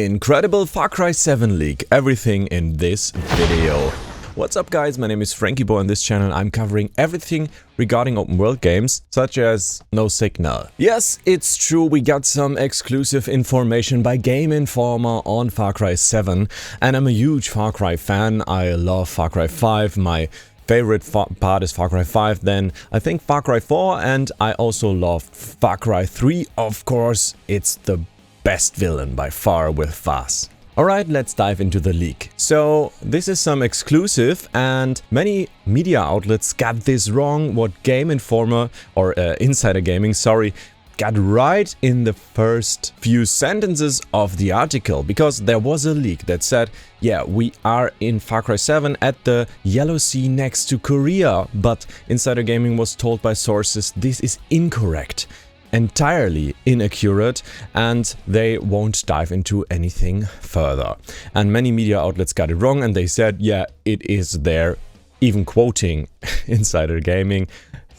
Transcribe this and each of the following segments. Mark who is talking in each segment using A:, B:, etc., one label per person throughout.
A: Incredible Far Cry 7 leak, everything in this video. What's up guys, my name is Franky Boy. On this channel I'm covering everything regarding open world games, such as No Signal. Yes, it's true, we got some exclusive information by Game Informer on Far Cry 7, and I'm a huge Far Cry fan. I love Far Cry 5, my favorite part is Far Cry 5, then I think Far Cry 4, and I also love Far Cry 3, of course. It's the best villain by far with Vaz. Alright, let's dive into the leak. So, this is some exclusive, and many media outlets got this wrong. What Game Informer, or Insider Gaming, sorry, got right in the first few sentences of the article, because there was a leak that said, yeah, we are in Far Cry 7 at the Yellow Sea next to Korea, but Insider Gaming was told by sources this is incorrect. Entirely inaccurate, and they won't dive into anything further. And many media outlets got it wrong, and they said, yeah, it is there, even quoting Insider Gaming.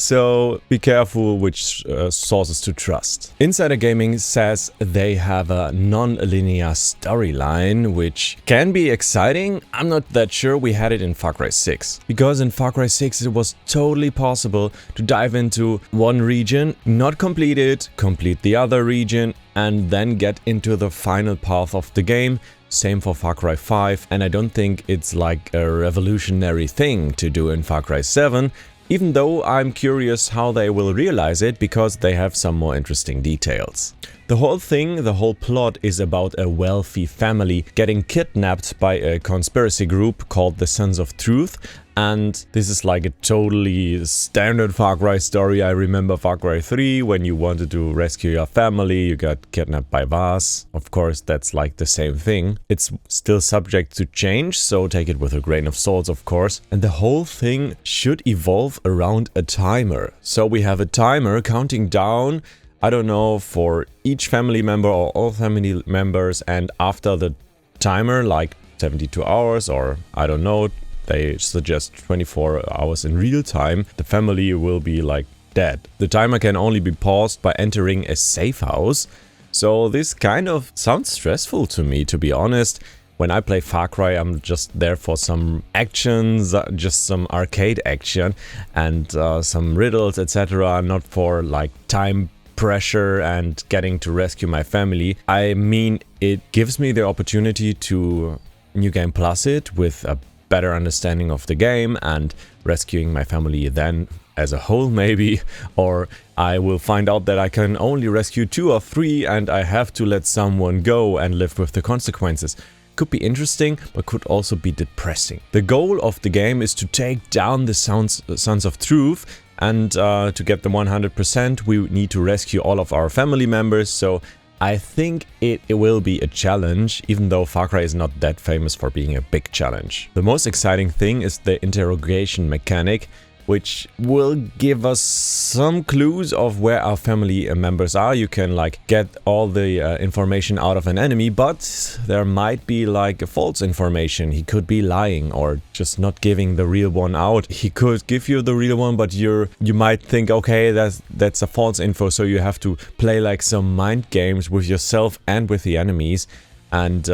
A: So be careful which sources to trust. Insider Gaming says they have a non-linear storyline, which can be exciting. I'm not that sure. We had it in Far Cry 6. Because in Far Cry 6 it was totally possible to dive into one region, not complete it, complete the other region, and then get into the final path of the game. Same for Far Cry 5, and I don't think it's like a revolutionary thing to do in Far Cry 7. Even though I'm curious how they will realize it, because they have some more interesting details. The whole thing, the whole plot is about a wealthy family getting kidnapped by a conspiracy group called the Sons of Truth. And this is like a totally standard Far Cry story. I remember Far Cry 3, when you wanted to rescue your family, you got kidnapped by Vaz. Of course, that's like the same thing. It's still subject to change, so take it with a grain of salt, of course. And the whole thing should evolve around a timer. So we have a timer counting down, I don't know, for each family member or all family members. And after the timer, like 72 hours or I don't know, they suggest 24 hours in real time, the family will be like dead. The timer can only be paused by entering a safe house. So this kind of sounds stressful to me, to be honest. When I play Far Cry, I'm just there for some actions, just some arcade action and some riddles, etc. Not for like time pressure and getting to rescue my family. I mean, it gives me the opportunity to New Game Plus it with a better understanding of the game and rescuing my family then as a whole maybe, or I will find out that I can only rescue 2 or 3 and I have to let someone go and live with the consequences. Could be interesting, but could also be depressing. The goal of the game is to take down the Sons of Truth, and to get the 100% we need to rescue all of our family members, so I think it will be a challenge, even though Far Cry is not that famous for being a big challenge. The most exciting thing is the interrogation mechanic, which will give us some clues of where our family members are. You can like get all the information out of an enemy, but there might be like a false information. He could be lying or just not giving the real one out. He could give you the real one, but you might think, okay, that's a false info, so you have to play like some mind games with yourself and with the enemies. And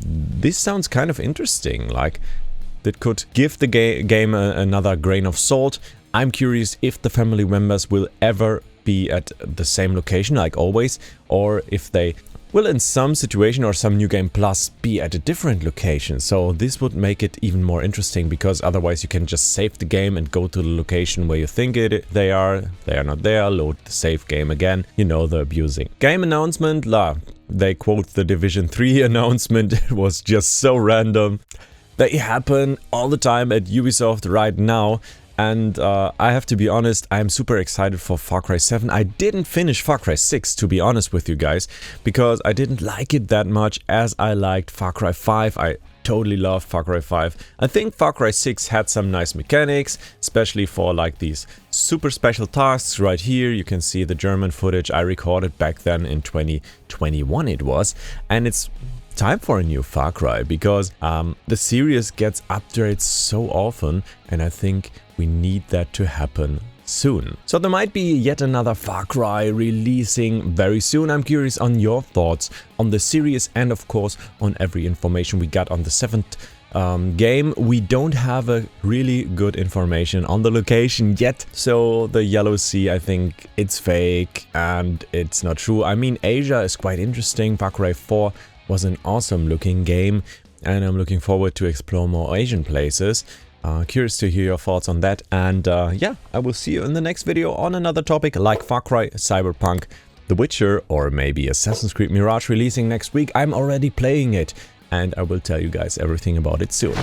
A: this sounds kind of interesting. Like, that could give the game another grain of salt. I'm curious if the family members will ever be at the same location like always, or if they will in some situation or some New Game Plus be at a different location. So this would make it even more interesting, because otherwise you can just save the game and go to the location where you think they are not there, load the save game again, you know, the abusing. Game announcement, they quote the Division 3 announcement. It was just so random. They happen all the time at Ubisoft right now, and I have to be honest, I'm super excited for Far Cry 7. I didn't finish Far Cry 6, to be honest with you guys, because I didn't like it that much as I liked Far Cry 5. I totally loved Far Cry 5. I think Far Cry 6 had some nice mechanics, especially for like these super special tasks. Right here you can see the German footage I recorded back then in 2021 it was, and it's time for a new Far Cry, because the series gets updates so often, and I think we need that to happen soon. So there might be yet another Far Cry releasing very soon. I'm curious on your thoughts on the series and of course on every information we got on the 7th game. We don't have a really good information on the location yet, so the Yellow Sea, I think it's fake and it's not true. I mean, Asia is quite interesting. Far Cry 4 was an awesome looking game and I'm looking forward to explore more Asian places. Curious to hear your thoughts on that, and yeah, I will see you in the next video on another topic like Far Cry, Cyberpunk, The Witcher, or maybe Assassin's Creed Mirage releasing next week. I'm already playing it and I will tell you guys everything about it soon.